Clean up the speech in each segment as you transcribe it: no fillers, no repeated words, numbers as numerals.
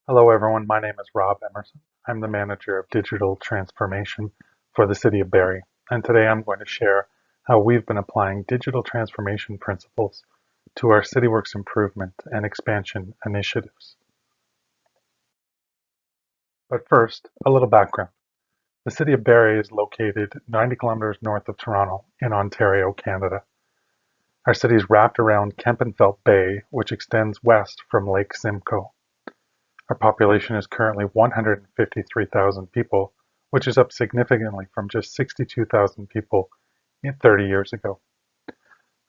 Hello everyone, my name is Rob Emerson. I'm the manager of digital transformation for the City of Barrie, and today I'm going to share how we've been applying digital transformation principles to our Cityworks improvement and expansion initiatives. But first, a little background. The City of Barrie is located 90 kilometers north of Toronto in Ontario, Canada. Our city is wrapped around Kempenfelt Bay, which extends west from Lake Simcoe. Our population is currently 153,000 people, which is up significantly from just 62,000 people 30 years ago.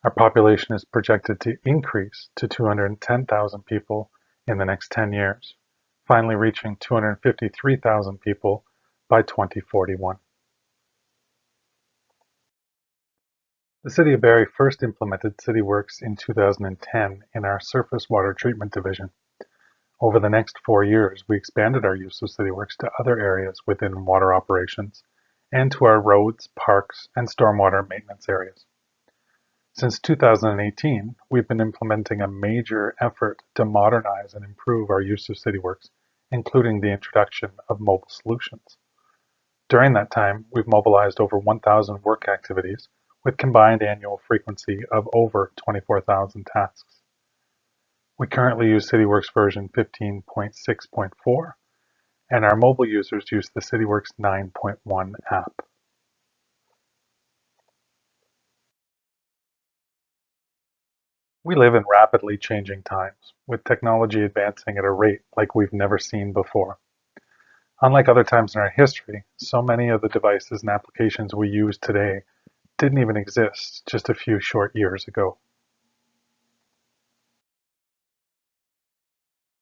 Our population is projected to increase to 210,000 people in the next 10 years, finally reaching 253,000 people by 2041. The City of Barrie first implemented Cityworks in 2010 in our surface water treatment division. Over the next 4 years, we expanded our use of Cityworks to other areas within water operations and to our roads, parks, and stormwater maintenance areas. Since 2018, we've been implementing a major effort to modernize and improve our use of Cityworks, including the introduction of mobile solutions. During that time, we've mobilized over 1,000 work activities with combined annual frequency of over 24,000 tasks. We currently use Cityworks version 15.6.4, and our mobile users use the Cityworks 9.1 app. We live in rapidly changing times, with technology advancing at a rate like we've never seen before. Unlike other times in our history, so many of the devices and applications we use today didn't even exist just a few short years ago.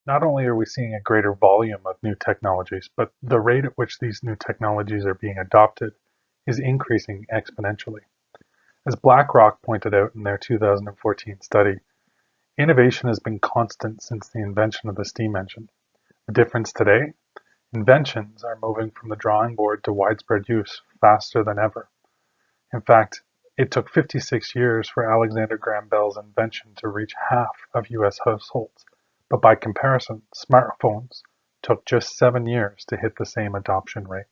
Not only are we seeing a greater volume of new technologies, but the rate at which these new technologies are being adopted is increasing exponentially. As BlackRock pointed out in their 2014 study, innovation has been constant since the invention of the steam engine. The difference today? Inventions are moving from the drawing board to widespread use faster than ever. In fact, it took 56 years for Alexander Graham Bell's invention to reach half of US households. But by comparison, smartphones took just 7 years to hit the same adoption rate.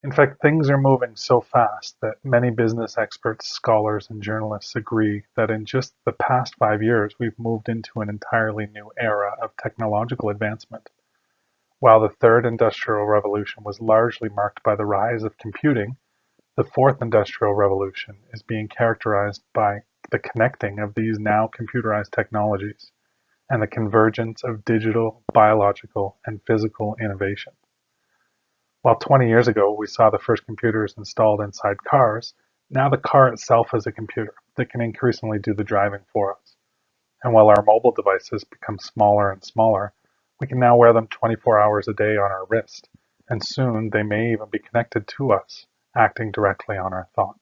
In fact, things are moving so fast that many business experts, scholars, and journalists agree that in just the past 5 years, we've moved into an entirely new era of technological advancement. While the third industrial revolution was largely marked by the rise of computing, the fourth industrial revolution is being characterized by the connecting of these now computerized technologies and the convergence of digital, biological, and physical innovation. While 20 years ago we saw the first computers installed inside cars, now the car itself is a computer that can increasingly do the driving for us. And while our mobile devices become smaller and smaller, we can now wear them 24 hours a day on our wrist, and soon they may even be connected to us, acting directly on our thoughts.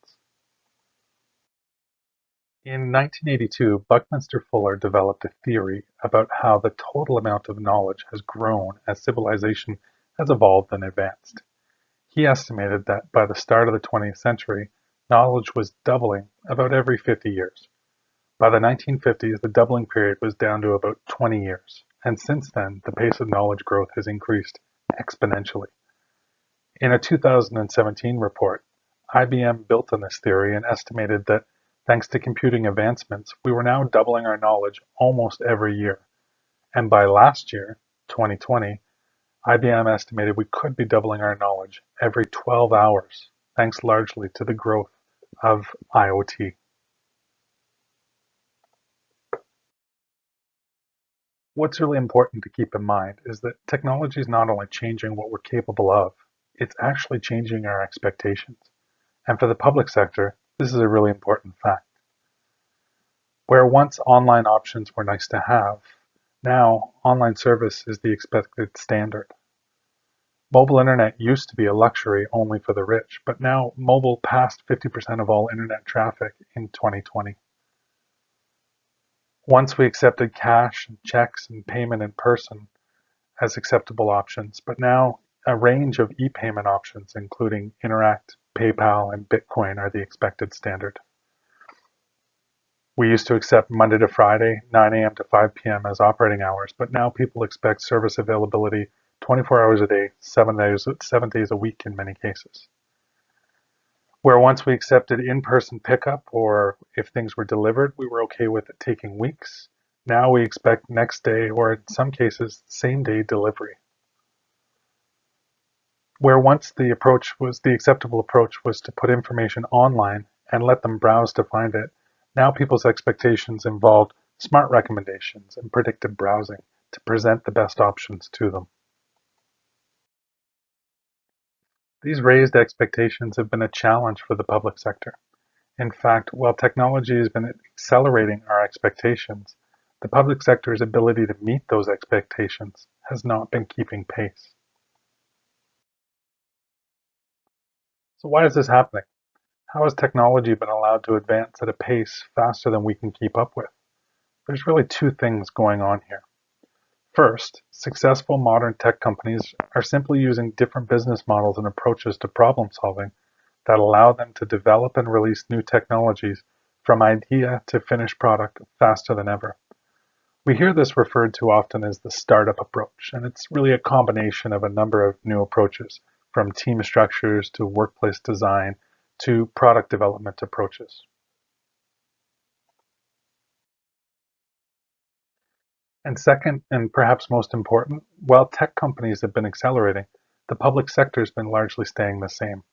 In 1982, Buckminster Fuller developed a theory about how the total amount of knowledge has grown as civilization has evolved and advanced. He estimated that by the start of the 20th century, knowledge was doubling about every 50 years. By the 1950s, the doubling period was down to about 20 years, and since then, the pace of knowledge growth has increased exponentially. In a 2017 report, IBM built on this theory and estimated that thanks to computing advancements, we were now doubling our knowledge almost every year. And by last year, 2020, IBM estimated we could be doubling our knowledge every 12 hours, thanks largely to the growth of IoT. What's really important to keep in mind is that technology is not only changing what we're capable of, it's actually changing our expectations. And for the public sector, this is a really important fact. Where once online options were nice to have, now online service is the expected standard. Mobile internet used to be a luxury only for the rich, but now mobile passed 50% of all internet traffic in 2020. Once we accepted cash and checks and payment in person as acceptable options, but now a range of e-payment options, including Interact, PayPal, and Bitcoin, are the expected standard. We used to accept Monday to Friday, 9 a.m. to 5 p.m. as operating hours, but now people expect service availability 24 hours a day, 7 days a week in many cases. Where once we accepted in-person pickup, or if things were delivered, we were okay with it taking weeks. Now we expect next day, or in some cases, same day delivery. Where once the acceptable approach was to put information online and let them browse to find it, now people's expectations involved smart recommendations and predictive browsing to present the best options to them. These raised expectations have been a challenge for the public sector. In fact, while technology has been accelerating our expectations, the public sector's ability to meet those expectations has not been keeping pace. So why is this happening? How has technology been allowed to advance at a pace faster than we can keep up with? There's really two things going on here. First, successful modern tech companies are simply using different business models and approaches to problem solving that allow them to develop and release new technologies from idea to finished product faster than ever. We hear this referred to often as the startup approach, and it's really a combination of a number of new approaches, from team structures to workplace design to product development approaches. And second, and perhaps most important, while tech companies have been accelerating, the public sector has been largely staying the same.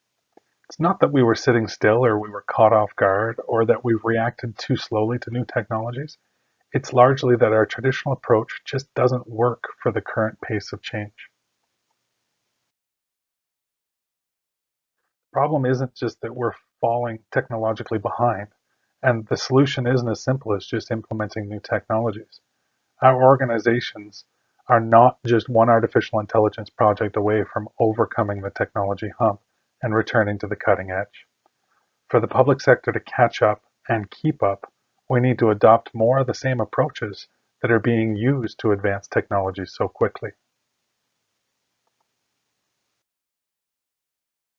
It's not that we were sitting still or we were caught off guard or that we've reacted too slowly to new technologies. It's largely that our traditional approach just doesn't work for the current pace of change. The problem isn't just that we're falling technologically behind, and the solution isn't as simple as just implementing new technologies. Our organizations are not just one artificial intelligence project away from overcoming the technology hump and returning to the cutting edge. For the public sector to catch up and keep up, we need to adopt more of the same approaches that are being used to advance technology so quickly.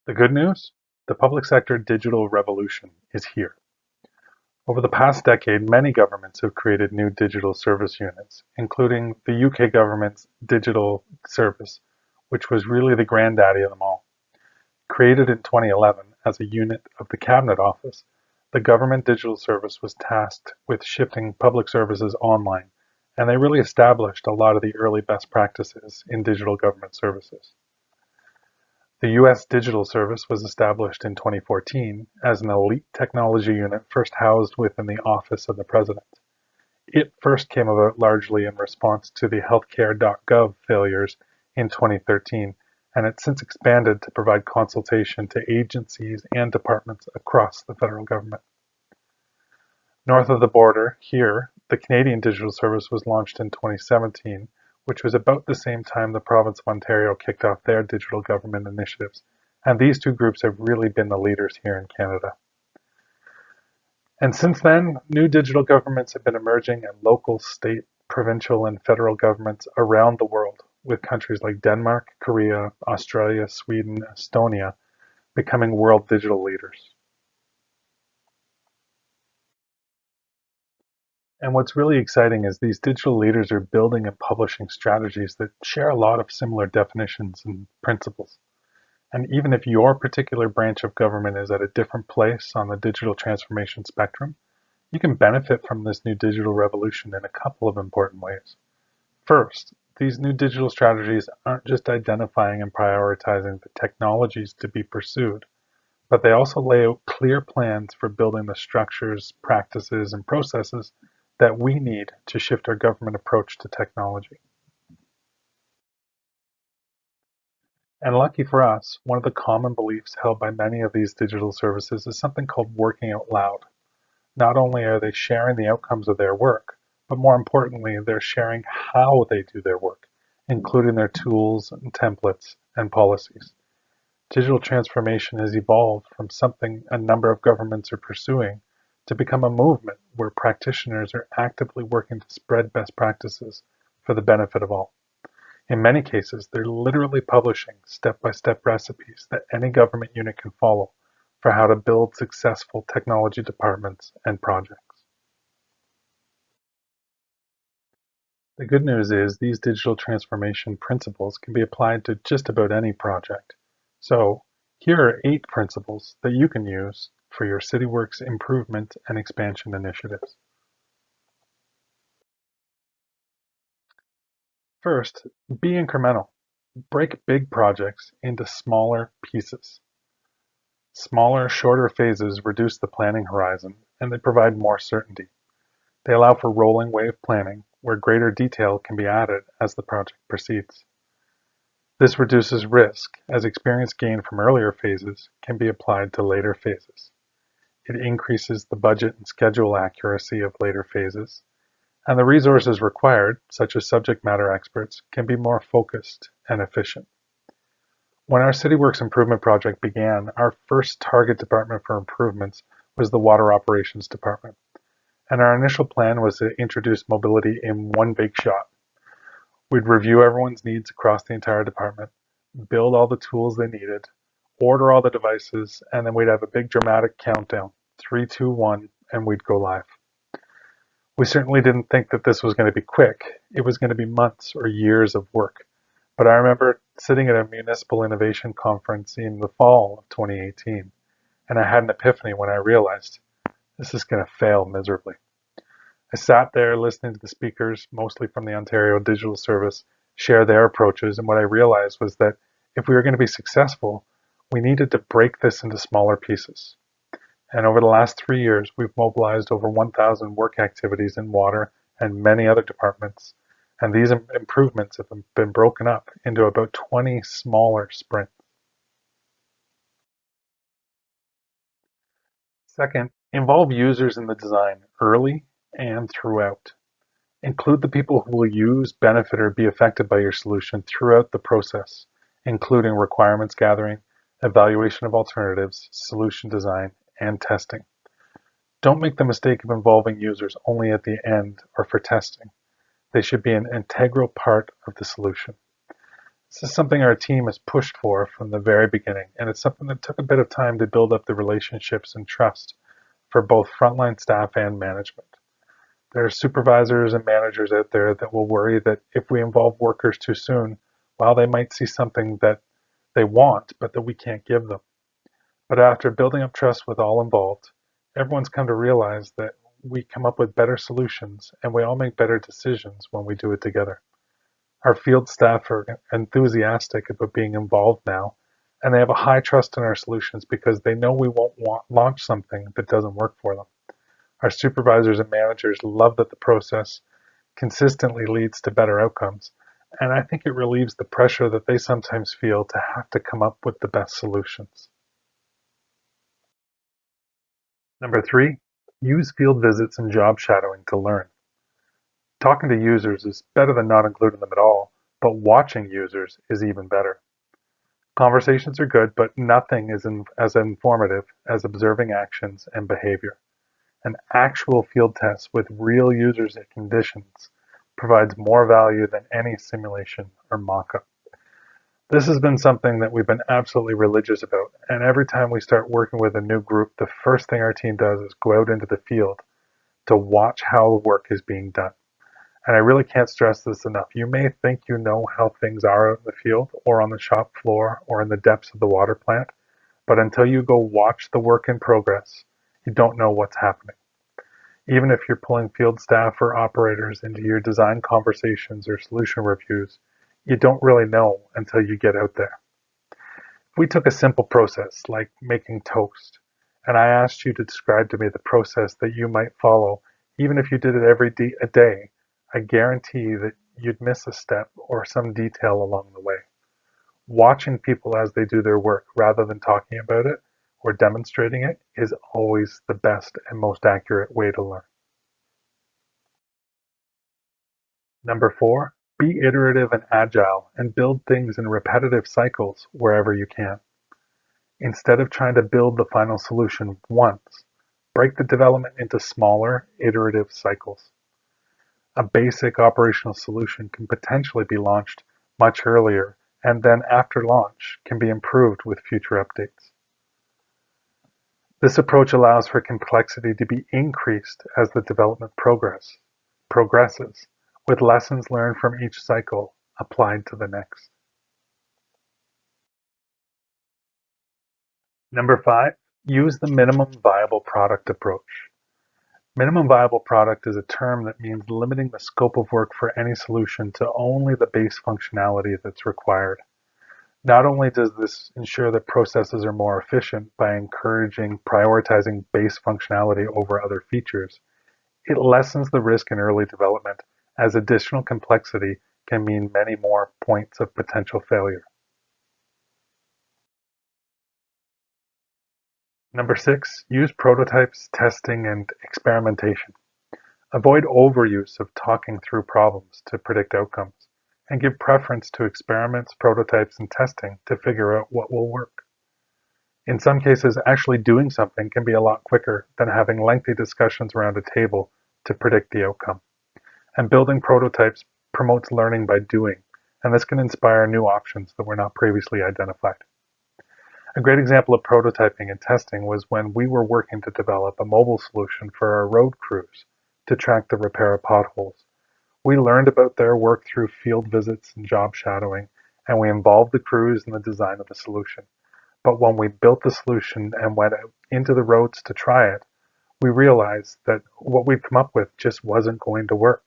The good news? The public sector digital revolution is here. Over the past decade, many governments have created new digital service units, including the UK government's Digital Service, which was really the granddaddy of them all. Created in 2011 as a unit of the Cabinet Office, the Government Digital Service was tasked with shifting public services online, and they really established a lot of the early best practices in digital government services. The US Digital Service was established in 2014 as an elite technology unit first housed within the Office of the President. It first came about largely in response to the healthcare.gov failures in 2013, and it's since expanded to provide consultation to agencies and departments across the federal government. North of the border, here, the Canadian Digital Service was launched in 2017, which was about the same time the province of Ontario kicked off their digital government initiatives, and these two groups have really been the leaders here in Canada. And since then, new digital governments have been emerging in local, state, provincial, and federal governments around the world, with countries like Denmark, Korea, Australia, Sweden, Estonia becoming world digital leaders. And what's really exciting is these digital leaders are building and publishing strategies that share a lot of similar definitions and principles. And even if your particular branch of government is at a different place on the digital transformation spectrum, you can benefit from this new digital revolution in a couple of important ways. First, these new digital strategies aren't just identifying and prioritizing the technologies to be pursued, but they also lay out clear plans for building the structures, practices, and processes that we need to shift our government approach to technology. And lucky for us, one of the common beliefs held by many of these digital services is something called working out loud. Not only are they sharing the outcomes of their work, but more importantly, they're sharing how they do their work, including their tools and templates and policies. Digital transformation has evolved from something a number of governments are pursuing to become a movement where practitioners are actively working to spread best practices for the benefit of all. In many cases, they're literally publishing step-by-step recipes that any government unit can follow for how to build successful technology departments and projects. The good news is these digital transformation principles can be applied to just about any project. So here are 8 principles that you can use for your Cityworks improvement and expansion initiatives. First, be incremental. Break big projects into smaller pieces. Smaller, shorter phases reduce the planning horizon, and they provide more certainty. They allow for rolling wave planning, where greater detail can be added as the project proceeds. This reduces risk, as experience gained from earlier phases can be applied to later phases. It increases the budget and schedule accuracy of later phases, and the resources required, such as subject matter experts, can be more focused and efficient. When our Cityworks improvement project began, our first target department for improvements was the Water Operations Department, and our initial plan was to introduce mobility in one big shot. We'd review everyone's needs across the entire department, build all the tools they needed, order all the devices, and then we'd have a big dramatic countdown, 3, 2, 1, and we'd go live. We certainly didn't think that this was going to be quick. It was going to be months or years of work. But I remember sitting at a municipal innovation conference in the fall of 2018, and I had an epiphany when I realized this is going to fail miserably. I sat there listening to the speakers, mostly from the Ontario Digital Service, share their approaches, and what I realized was that if we were going to be successful, we needed to break this into smaller pieces. And over the last 3 years, we've mobilized over 1,000 work activities in water and many other departments, and these improvements have been broken up into about 20 smaller sprints. Second, involve users in the design early and throughout. Include the people who will use, benefit, or be affected by your solution throughout the process, including requirements gathering, evaluation of alternatives, solution design, and testing. Don't make the mistake of involving users only at the end or for testing. They should be an integral part of the solution. This is something our team has pushed for from the very beginning, and it's something that took a bit of time to build up the relationships and trust for both frontline staff and management. There are supervisors and managers out there that will worry that if we involve workers too soon, well, they might see something that they want, but that we can't give them. But after building up trust with all involved, everyone's come to realize that we come up with better solutions and we all make better decisions when we do it together. Our field staff are enthusiastic about being involved now, and they have a high trust in our solutions because they know we won't launch something that doesn't work for them. Our supervisors and managers love that the process consistently leads to better outcomes, and I think it relieves the pressure that they sometimes feel to have to come up with the best solutions. Number 3, use field visits and job shadowing to learn. Talking to users is better than not including them at all, but watching users is even better. Conversations are good, but nothing is as informative as observing actions and behavior. An actual field test with real users and conditions provides more value than any simulation or mock-up. This has been something that we've been absolutely religious about, and every time we start working with a new group, the first thing our team does is go out into the field to watch how the work is being done. And I really can't stress this enough. You may think you know how things are out in the field or on the shop floor or in the depths of the water plant, but until you go watch the work in progress, you don't know what's happening. Even if you're pulling field staff or operators into your design conversations or solution reviews, you don't really know until you get out there. If we took a simple process like making toast, and I asked you to describe to me the process that you might follow, even if you did it every day, I guarantee that you'd miss a step or some detail along the way. Watching people as they do their work rather than talking about it or demonstrating it is always the best and most accurate way to learn. Number 4, be iterative and agile and build things in repetitive cycles wherever you can. Instead of trying to build the final solution once, break the development into smaller, iterative cycles. A basic operational solution can potentially be launched much earlier, and then after launch can be improved with future updates. This approach allows for complexity to be increased as the development progresses, with lessons learned from each cycle applied to the next. Number 5, use the minimum viable product approach. Minimum viable product is a term that means limiting the scope of work for any solution to only the base functionality that's required. Not only does this ensure that processes are more efficient by encouraging prioritizing base functionality over other features, it lessens the risk in early development, as additional complexity can mean many more points of potential failure. Number 6, use prototypes, testing, and experimentation. Avoid overuse of talking through problems to predict outcomes, and give preference to experiments, prototypes, and testing to figure out what will work. In some cases, actually doing something can be a lot quicker than having lengthy discussions around a table to predict the outcome. And building prototypes promotes learning by doing, and this can inspire new options that were not previously identified. A great example of prototyping and testing was when we were working to develop a mobile solution for our road crews to track the repair of potholes. We learned about their work through field visits and job shadowing, and we involved the crews in the design of the solution. But when we built the solution and went out into the roads to try it, we realized that what we'd come up with just wasn't going to work.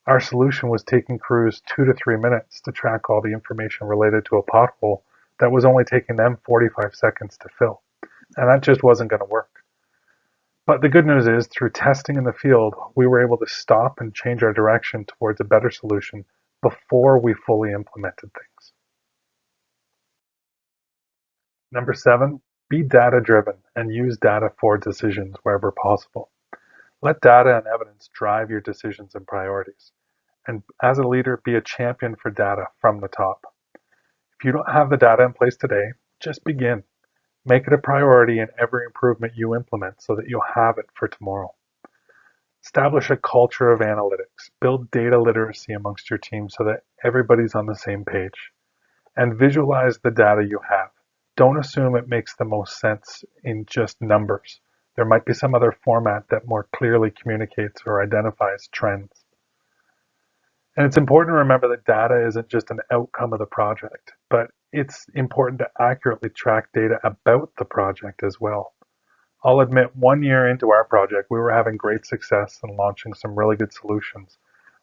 Our solution was taking crews 2 to 3 minutes to track all the information related to a pothole that was only taking them 45 seconds to fill. And that just wasn't going to work. But the good news is, through testing in the field, we were able to stop and change our direction towards a better solution before we fully implemented things. Number 7, be data-driven and use data for decisions wherever possible. Let data and evidence drive your decisions and priorities. And as a leader, be a champion for data from the top. If you don't have the data in place today, just begin. Make it a priority in every improvement you implement so that you'll have it for tomorrow. Establish a culture of analytics. Build data literacy amongst your team so that everybody's on the same page. And visualize the data you have. Don't assume it makes the most sense in just numbers. There might be some other format that more clearly communicates or identifies trends. And it's important to remember that data isn't just an outcome of the project, but it's important to accurately track data about the project as well. I'll admit, 1 year into our project, we were having great success in launching some really good solutions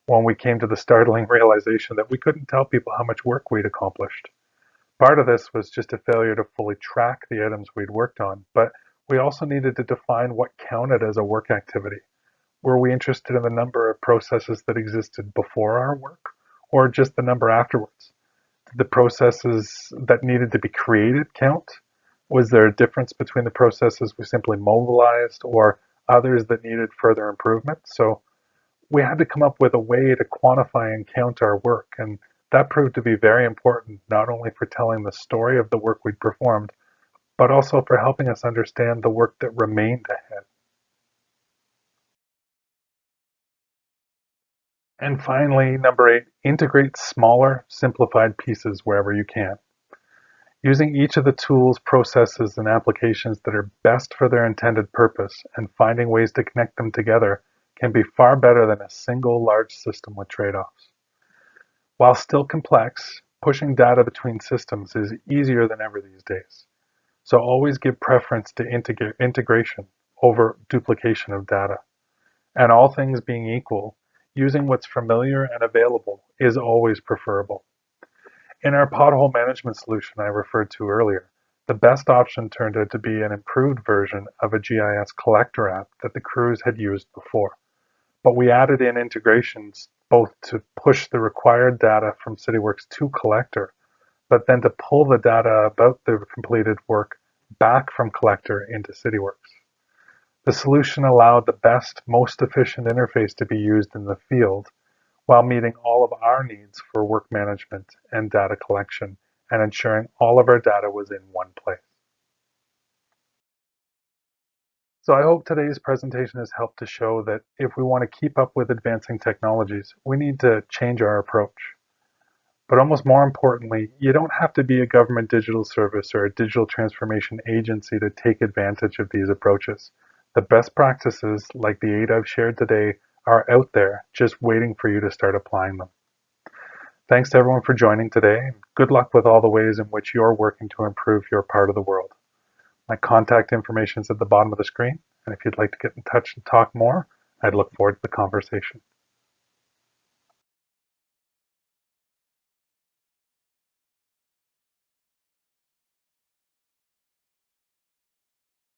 when we came to the startling realization that we couldn't tell people how much work we'd accomplished. Part of this was just a failure to fully track the items we'd worked on, but we also needed to define what counted as a work activity. Were we interested in the number of processes that existed before our work, or just the number afterwards? Did the processes that needed to be created count? Was there a difference between the processes we simply mobilized or others that needed further improvement? So we had to come up with a way to quantify and count our work, and that proved to be very important, not only for telling the story of the work we'd performed, but also for helping us understand the work that remained ahead. And finally, number 8, integrate smaller, simplified pieces wherever you can. Using each of the tools, processes, and applications that are best for their intended purpose and finding ways to connect them together can be far better than a single large system with trade-offs. While still complex, pushing data between systems is easier than ever these days. So always give preference to integration over duplication of data. And all things being equal, using what's familiar and available is always preferable. In our pothole management solution I referred to earlier, the best option turned out to be an improved version of a GIS collector app that the crews had used before. But we added in integrations both to push the required data from Cityworks to collector, but then to pull the data about the completed work back from collector into Cityworks. The solution allowed the best, most efficient interface to be used in the field while meeting all of our needs for work management and data collection and ensuring all of our data was in one place. So I hope today's presentation has helped to show that if we want to keep up with advancing technologies, we need to change our approach. But almost more importantly, you don't have to be a government digital service or a digital transformation agency to take advantage of these approaches. The best practices, like the 8 I've shared today, are out there just waiting for you to start applying them. Thanks to everyone for joining today, and good luck with all the ways in which you're working to improve your part of the world. My contact information is at the bottom of the screen, and if you'd like to get in touch and talk more, I'd look forward to the conversation.